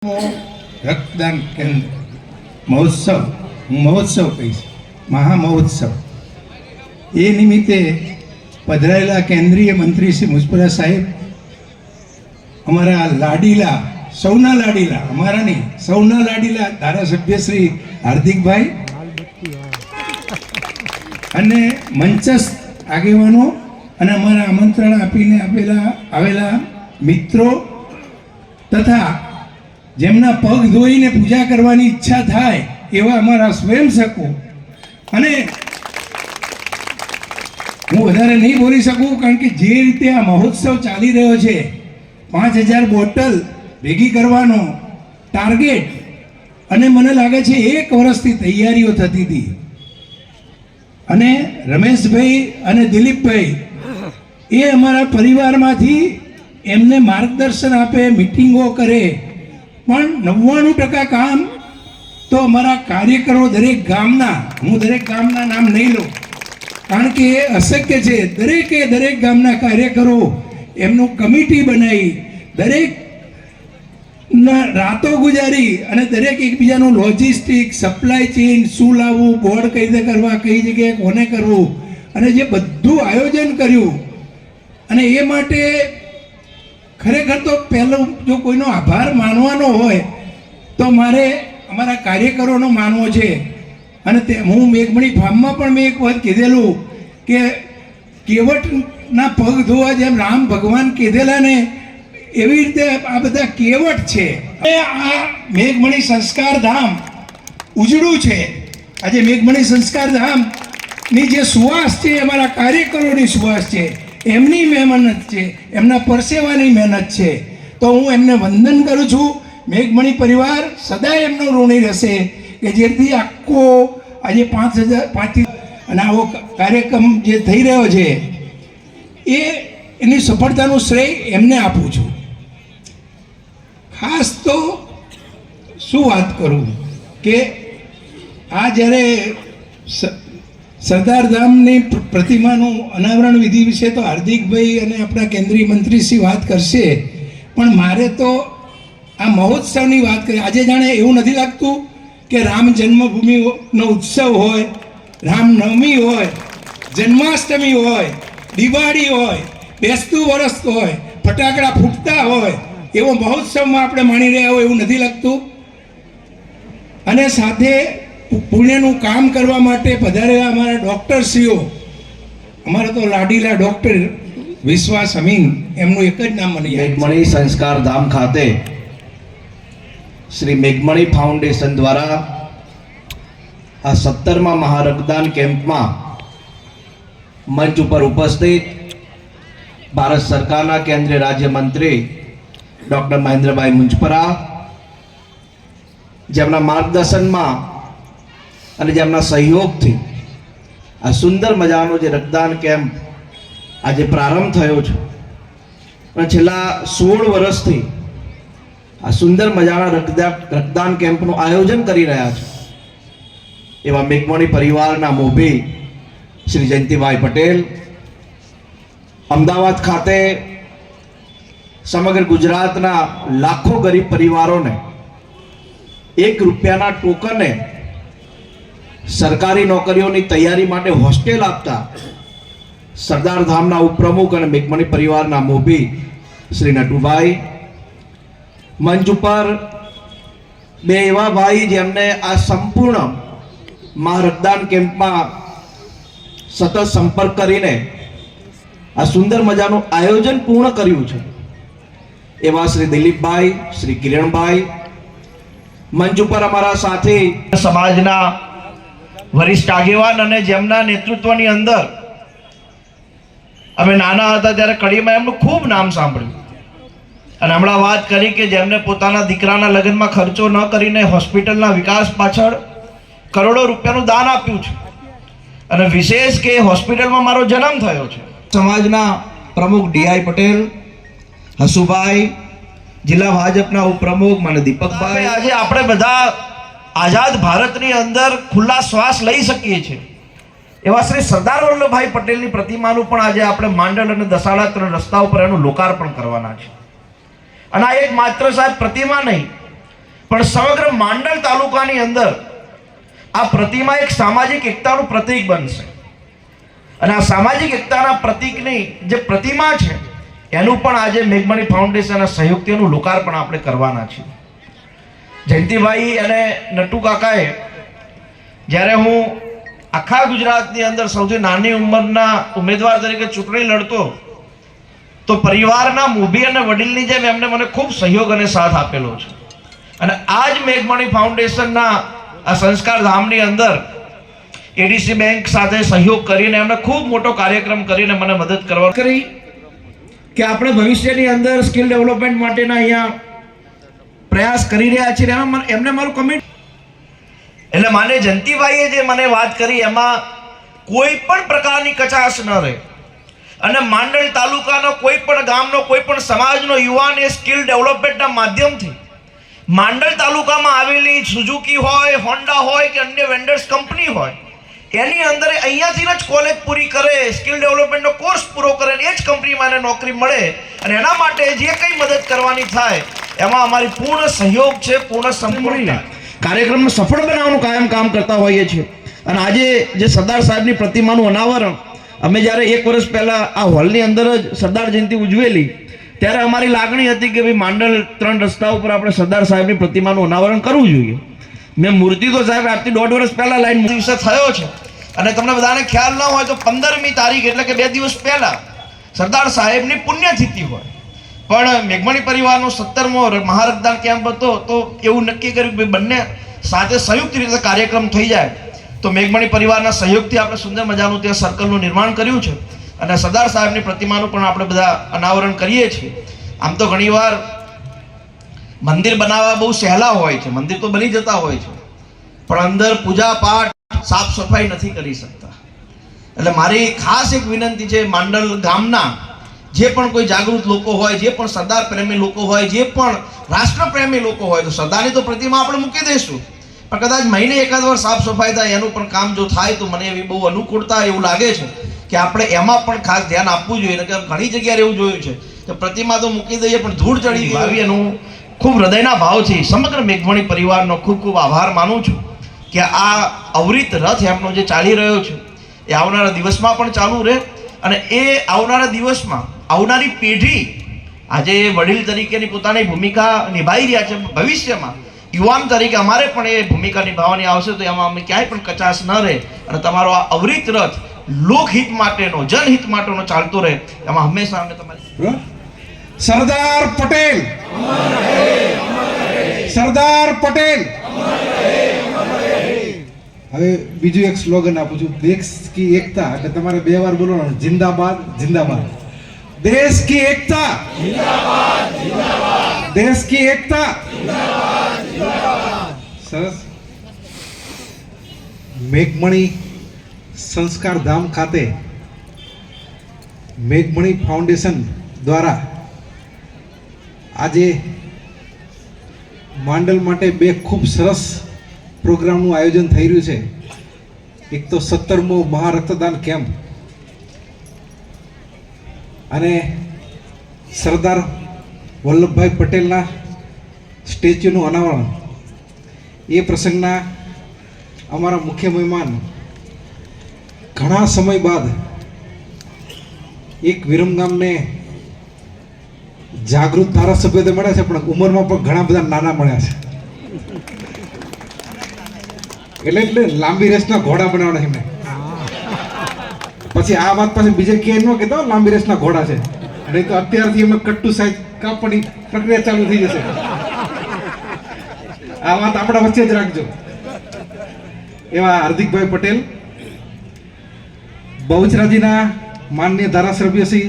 રક્તદાન કેન્દ્ર મહોત્સવ, હું મહોત્સવ કહીશ, મહામહોત્સવ. એ નિમિત્તે પધરાયેલા કેન્દ્રીય મંત્રી શ્રી મુજપરા સાહેબ, અમારા લાડીલા, સૌના લાડીલા, અમારા નહીં, સૌના લાડીલા ધારાસભ્ય શ્રી હાર્દિકભાઈ અને મંચસ્થ આગેવાનો અને અમારા આમંત્રણ આપીને આવેલા મિત્રો તથા જેમના પગ ધોઈને પૂજા કરવાની ઈચ્છા થાય એવા અમારા સ્વયંસેવકો, અને હું વધારે નહીં બોલી શકું કારણ કે જે રીતે આ મહોત્સવ ચાલી રહ્યો છે, 5000 બોટલ ભેગી કરવાનો ટાર્ગેટ, અને મને લાગે છે 1 વર્ષથી તૈયારીઓ થતી હતી. અને રમેશભાઈ અને દિલીપભાઈ એ અમારા પરિવારમાંથી એમને માર્ગદર્શન આપે, મિટિંગો કરે, પણ 99% કામ તો અમારા કાર્યકરો દરેક ગામના, હું દરેક ગામના નામ નહીં લઉં કારણ કે એ અશક્ય છે. દરેક ગામના કાર્યકરો એમનું કમિટી બનાવી, દરેક રાતો ગુજારી અને દરેક એકબીજાનું લોજિસ્ટિક, સપ્લાય ચેઇન, શું લાવવું, બોર્ડ કઈ રીતે કરવા, કઈ જગ્યાએ કોને કરવું, અને જે બધું આયોજન કર્યું. અને એ માટે ખરેખર તો પહેલો જો કોઈનો આભાર માનવાનો હોય તો મારે અમારા કાર્યકરોનો માનવો છે. અને હું મેઘમણી ફાર્મમાં પણ મેં એક વખત કીધેલું કે કેવટના પગ ધોવા જેમ રામ ભગવાન કીધેલા ને એવી રીતે આ બધા કેવટ છે. આ મેઘમણી સંસ્કાર ધામ ઉજળું છે. આજે મેઘમણી સંસ્કાર ધામની જે સુવાસ છે અમારા કાર્યકરોની સુવાસ છે, એમની મહેનત છે, એમના પરસેવાની મહેનત છે. તો હું એમને વંદન કરું છું. મેઘમણી પરિવાર સદાય એમનો ઋણી રહેશે કે જેથી આખો આજે 5000 અને આવો કાર્યક્રમ જે થઈ રહ્યો છે એની સફળતાનું શ્રેય એમને આપું છું. ખાસ તો શું વાત કરું કે આ જ્યારે સરદાર ધામની પ્રતિમાનું અનાવરણ વિધિ વિશે તો હાર્દિકભાઈ અને આપણા કેન્દ્રીય મંત્રી શ્રી વાત કરશે, પણ મારે તો આ મહોત્સવની વાત કરી. આજે જાણે એવું નથી લાગતું કે રામ જન્મભૂમિનો ઉત્સવ હોય, રામનવમી હોય, જન્માષ્ટમી હોય, દિવાળી હોય, બેસતું વરસ હોય, ફટાકડા ફૂટતા હોય એવો મહોત્સવમાં આપણે માણી રહ્યા હોય એવું નથી લાગતું. અને સાથે પુણ્યનું કામ કરવા માટે પધારેલા અમારા ડૉક્ટરશ્રીઓ, અમારા તો લાડીલા ડૉક્ટર વિશ્વાસ અમીન, એમનું એક જ નામ મને યાદ. મેઘમણી સંસ્કાર ધામ ખાતે શ્રી મેઘમણી ફાઉન્ડેશન દ્વારા આ 17મા મહારક્તદાન કેમ્પમાં મંચ ઉપર ઉપસ્થિત ભારત સરકારના કેન્દ્રીય રાજ્યમંત્રી ડૉક્ટર મહેન્દ્રભાઈ મુંજપરા, જેમના માર્ગદર્શનમાં અને જેમના સહયોગથી આ સુંદર મજાનો જે રક્તદાન કેમ્પ આજે પ્રારંભ થયો છે, અને છેલ્લા 16 વર્ષથી આ સુંદર મજાના રક્તદાન કેમ્પનું આયોજન કરી રહ્યા છે એવા મેઘમણી પરિવારના મોભી શ્રી જયંતિભાઈ પટેલ અમદાવાદ ખાતે સમગ્ર ગુજરાતના લાખો ગરીબ પરિવારોને 1 રૂપિયાના ટોકને સરકારી નોકરીઓની તૈયારી માટે હોસ્ટેલ આપતા સરદાર ધામના ઉપપ્રમુખ અને મેઘમણી પરિવારના મોભી શ્રી નટુભાઈ, મંચ ઉપર 2 એવા ભાઈ જેમને આ સંપૂર્ણ મહારક્તદાન કેમ્પમાં સતત સંપર્ક કરીને આ સુંદર મજાનું આયોજન પૂર્ણ કર્યું છે એવા શ્રી દિલીપભાઈ, શ્રી કિરણભાઈ, મંચ ઉપર અમારા સાથી સમાજના વરિષ્ઠ આગેવાન અને જેમના નેતૃત્વની અંદર અમે નાના હતા ત્યારે કડીમાં એમનું ખૂબ નામ સાંભળ્યું. અને હમણાં વાત કરી કે જેમને પોતાના દીકરાના લગ્નમાં ખર્ચો ન કરીને હોસ્પિટલના વિકાસ પાછળ કરોડો રૂપિયાનું દાન આપ્યું છે. અને વિશેષ કે હોસ્પિટલમાં મારો જન્મ થયો છે. સમાજના પ્રમુખ ડીઆઈ પટેલ, હસુભાઈ, જિલ્લા ભાજપના ઉપપ્રમુખ મને દીપકભાઈ, આજે આપણે બધા આઝાદ ભારતની અંદર ખુલ્લા શ્વાસ લઈ શકીએ છીએ એવા શ્રી સરદાર વલ્લભભાઈ પટેલની પ્રતિમાનું પણ આજે આપણે માંડલ અને દસાડા 3 રસ્તા ઉપર એનું લોકાર્પણ કરવાના છે. અને આ એક માત્ર સાહેબ પ્રતિમા નહીં, પણ સમગ્ર માંડલ તાલુકાની અંદર આ પ્રતિમા એક સામાજિક એકતાનું પ્રતીક બનશે. અને આ સામાજિક એકતાના પ્રતીકની જે પ્રતિમા છે એનું પણ આજે મેઘમણી ફાઉન્ડેશનના સહયોગથી એનું લોકાર્પણ આપણે કરવાના છીએ. જયંતિભાઈ અને નટુ કાકાએ જ્યારે હું આખા ગુજરાતની અંદર સૌથી નાની ઉંમરના ઉમેદવાર તરીકે ચૂંટણી લડતો તો પરિવારના મોભી અને વડીલની જેમ એમને મને ખૂબ સહયોગ અને સાથ આપેલો છે. અને આ જ મેઘમણી ફાઉન્ડેશનના આ સંસ્કાર ધામની અંદર એડીસી બેંક સાથે સહયોગ કરીને એમને ખૂબ મોટો કાર્યક્રમ કરીને મને મદદ કરવા કરી કે આપણે ભવિષ્યની અંદર સ્કિલ ડેવલપમેન્ટ માટેના અહીંયા પ્રયાસ કરી રહ્યા છીએ. એમને મારું કમિટ એટલે માને જયંતિભાઈએ જે મને વાત કરી એમાં કોઈ પણ પ્રકારની કચાશ ન રહે અને માંડલ તાલુકાનો કોઈ પણ ગામનો કોઈ પણ સમાજનો યુવાન એ સ્કિલ ડેવલપમેન્ટના માધ્યમથી માંડલ તાલુકામાં આવેલી સુઝુકી હોય, હોન્ડા હોય કે અન્ય વેન્ડર્સ કંપની હોય એની અંદર અહીંયાથી જ કોલેજ પૂરી કરે, સ્કિલ ડેવલપમેન્ટનો કોર્સ પૂરો કરે અને એ જ કંપનીમાં એને નોકરી મળે અને એના માટે જે કંઈ મદદ કરવાની થાય એમાં અમારી પૂર્ણ સહયોગ છે, પૂર્ણ સંપૂર્ણ કાર્યક્રમને સફળ બનાવવાનું કાયમ કામ કરતા હોઈએ છીએ. અને આજે જે સરદાર સાહેબની પ્રતિમાનું અનાવરણ અમે જ્યારે 1 વર્ષ પહેલાં આ હોલની અંદર જ સરદાર જયંતિ ઉજવેલી ત્યારે અમારી લાગણી હતી કે ભાઈ માંડલ 3 રસ્તા ઉપર આપણે સરદાર સાહેબની પ્રતિમાનું અનાવરણ કરવું જોઈએ. મેં મૂર્તિ તો સાહેબ આજથી 1.5 વર્ષ પહેલાં લાઈન દિવસે થયો છે અને તમને બધાને ખ્યાલ ન હોય તો 15મી તારીખ એટલે કે 2 દિવસ પહેલાં સરદાર સાહેબની પુણ્યતિથિ હોય પણ મેઘમણી પરિવારનો 17મો મહારક્તદાન કેમ્પ હતો તો એવું નક્કી કર્યું કે બંને સાથે સંયુક્ત રીતે કાર્યક્રમ થઈ જાય તો મેઘમણી પરિવારના સહયોગથી આપણે સુંદર મજાનું ત્યાં સર્કલનું નિર્માણ કર્યું છે અને સરદાર સાહેબની પ્રતિમાનું પણ આપણે બધા અનાવરણ કરીએ છીએ. આમ તો ઘણીવાર મંદિર બનાવવા બહુ સહેલા હોય છે, મંદિર તો બની જતા હોય છે પણ અંદર પૂજા પાઠ સાફ સફાઈ નથી કરી શકતા. એટલે મારી ખાસ એક વિનંતી છે માંડલ ગામના જે પણ કોઈ જાગૃત લોકો હોય, જે પણ સરદાર પ્રેમી લોકો હોય, જે પણ રાષ્ટ્ર પ્રેમી લોકો હોય તો સરદારની તો પ્રતિમા આપણે મૂકી દઈશું પણ કદાચ મહિને એકાદ વાર સાફ સફાઈ થાય એનું પણ કામ જો થાય તો મને એવી બહુ અનુકૂળતા એવું લાગે છે કે આપણે એમાં પણ ખાસ ધ્યાન આપવું જોઈએ. કે ઘણી જગ્યાએ એવું જોયું છે કે પ્રતિમા તો મૂકી દઈએ પણ ધૂળ ચડી આવી. એનું ખૂબ હૃદયના ભાવથી સમગ્ર મેઘમણી પરિવારનો ખૂબ ખૂબ આભાર માનું છું કે આ અવરિત રથ એમનો જે ચાલી રહ્યો છે એ આવનારા દિવસમાં પણ ચાલુ રહે અને એ આવનારા દિવસમાં આવનારી પેઢી આજે વડીલ તરીકેની પોતાની ભૂમિકા નિભાવી રહ્યા છે, ભવિષ્યમાં યુવાન તરીકે અમારે પણ એ ભૂમિકા નિભાવવાની આવશે તો એમાં અમે ક્યાંય પણ કચાશ ન રહે અને તમારો આ અવરિત રથ લોકહિત માટેનો, જનહિત માટેનો ચાલતો રહે એમાં હંમેશા અમે તમારી સરદાર પટેલ, સરદાર પટેલ. હવે બીજું એક સ્લોગન આપું છું, દેશ કી એકતા, એટલે તમારે 2 વાર બોલવાનું, જિંદાબાદ જિંદાબાદ. દેશ કી એકતા જિંદાબાદ જિંદાબાદ, દેશ કી એકતા જિંદાબાદ જિંદાબાદ. સરસ. મેઘમણી સંસ્કાર ધામ ખાતે મેઘમણી ફાઉન્ડેશન દ્વારા આજે માંડલ માટે 2 ખૂબ સરસ પ્રોગ્રામનું આયોજન થઈ રહ્યું છે. એક તો 17મો મહારક્તદાન કેમ્પ અને સરદાર વલ્લભભાઈ પટેલના સ્ટેચ્યુનું અનાવરણ. એ પ્રસંગના અમારા મુખ્ય મહેમાન ઘણા સમય બાદ એક વિરમગામને જાગૃત ધારાસભ્યો તો મળ્યા છે પણ ઉંમરમાં પણ ઘણા બધા નાના મળ્યા છે. એટલે લાંબી રેસના ઘોડા બનાવવાના છે એમને. પછી આ વાત પાછી બીજે ક્યાંય ન કહેતો લાંબી રેસના ઘોડા છે, નહીં તો અત્યારથી એમને કટ્ટુ સાઈઝ કાપવાની પ્રક્રિયા ચાલુ થઈ જશે. આ વાત આપણા વચ્ચે જ રાખજો. એવા હાર્દિકભાઈ પટેલ, બહુચરાજીના માનનીય ધારાસભ્ય શ્રી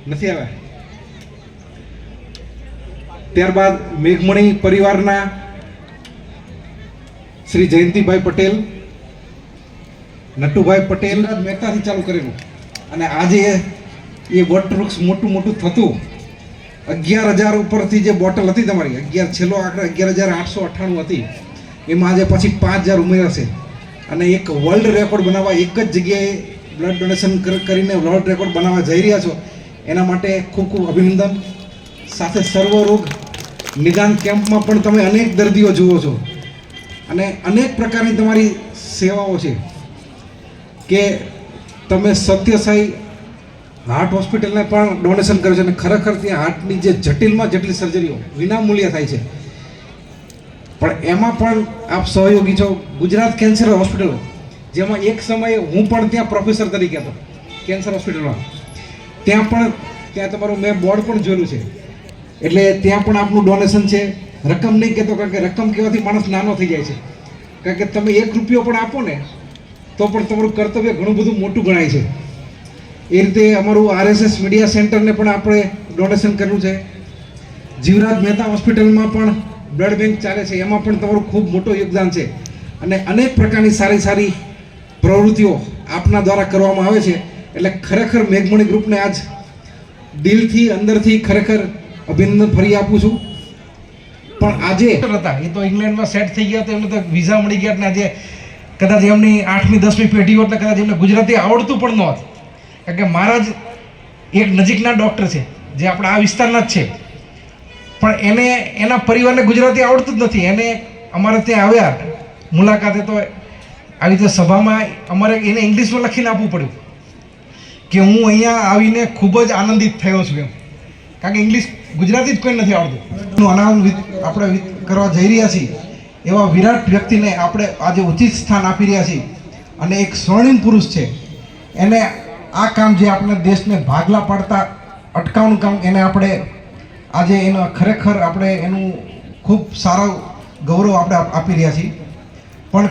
નથી આવ્યા. ત્યારબાદ મેઘમણી પરિવારના શ્રી જયંતિભાઈ પટેલ, નટુભાઈ પટેલ મહેતાથી ચાલુ કરેલું અને આજે એ વટવૃક્ષ મોટું થતું 11,000 ઉપરથી જે બોટલ હતી તમારી 11 છેલ્લો આંકડા 11,898 હતી એમાં આજે પછી 5,000 ઉમેરાશે અને એક વર્લ્ડ રેકોર્ડ બનાવવા એક જ જગ્યાએ બ્લડ ડોનેશન કરીને વર્લ્ડ રેકોર્ડ બનાવવા જઈ રહ્યા છો એના માટે ખૂબ ખૂબ અભિનંદન. સાથે સર્વરોગ નિદાન કેમ્પમાં પણ તમે અનેક દર્દીઓ જુઓ છો અને અનેક પ્રકારની તમારી સેવાઓ છે કે તમે સત્યસાઈ હાર્ટ હોસ્પિટલને પણ ડોનેશન કર્યું છે અને ખરેખર ત્યાં હાર્ટની જે જટિલમાં જટિલ સર્જરીઓ વિનામૂલ્યે થાય છે, પણ એમાં પણ આપ સહયોગી છો. ગુજરાત કેન્સર હોસ્પિટલ, જેમાં એક સમયે હું પણ ત્યાં પ્રોફેસર તરીકે હતો કેન્સર હોસ્પિટલમાં, ત્યાં તમારું મેં બોર્ડ પણ જોયેલું છે. એટલે ત્યાં પણ આપનું ડોનેશન છે. રકમ નહીં કહેતો, કારણ કે રકમ કહેવાથી માણસ નાનો થઈ જાય છે, કારણ કે તમે 1 રૂપિયો પણ આપો ને તો પણ તમારું કર્તવ્ય ઘણું બધું મોટું ગણાય છે. એ રીતે અમારું RSS મીડિયા સેન્ટરને પણ આપણે ડોનેશન કર્યું છે. જીવરાજ મહેતા હોસ્પિટલમાં પણ બ્લડ બેંક ચાલે છે, એમાં પણ તમારું ખૂબ મોટું યોગદાન છે. અને અનેક પ્રકારની સારી સારી પ્રવૃત્તિઓ આપના દ્વારા કરવામાં આવે છે. એટલે ખરેખર મેઘમણી ગ્રુપને આજ દિલથી અંદરથી ખરેખર અભિનંદન ફરી આપું છું. પણ આજે હતા એ તો ઇંગ્લેન્ડમાં સેટ થઈ ગયા, તો એમને તો વિઝા મળી ગયા, ને આજે કદાચ એમની 8મી 10મી પેઢી હોત ને કદાચ એમને ગુજરાતી આવડતું પણ ન હોત, કારણ કે મારા જ એક નજીકના ડૉક્ટર છે જે આપણા આ વિસ્તારના જ છે, પણ એને એના પરિવારને ગુજરાતી આવડતું જ નથી. એને અમારે ત્યાં આવ્યા મુલાકાતે, તો આવી રીતે સભામાં અમારે એને ઇંગ્લિશમાં લખીને આપવું પડ્યું કે હું અહીંયા આવીને ખૂબ જ આનંદિત થયો છું એમ, કારણ કે ઇંગ્લિશ ગુજરાતી જ કોઈ નથી આવડતું. અનાવરણ આપણે કરવા જઈ રહ્યા છીએ એવા વિરાટ વ્યક્તિને આપણે આજે ઉચિત સ્થાન આપી રહ્યા છીએ, અને એક સ્વર્ણિમ પુરુષ છે. એને આ કામ જે આપણે દેશને ભાગલા પાડતા અટકાવવાનું કામ, એને આપણે આજે એનો ખરેખર આપણે એનું ખૂબ સારો ગૌરવ આપણે આપી રહ્યા છીએ. પણ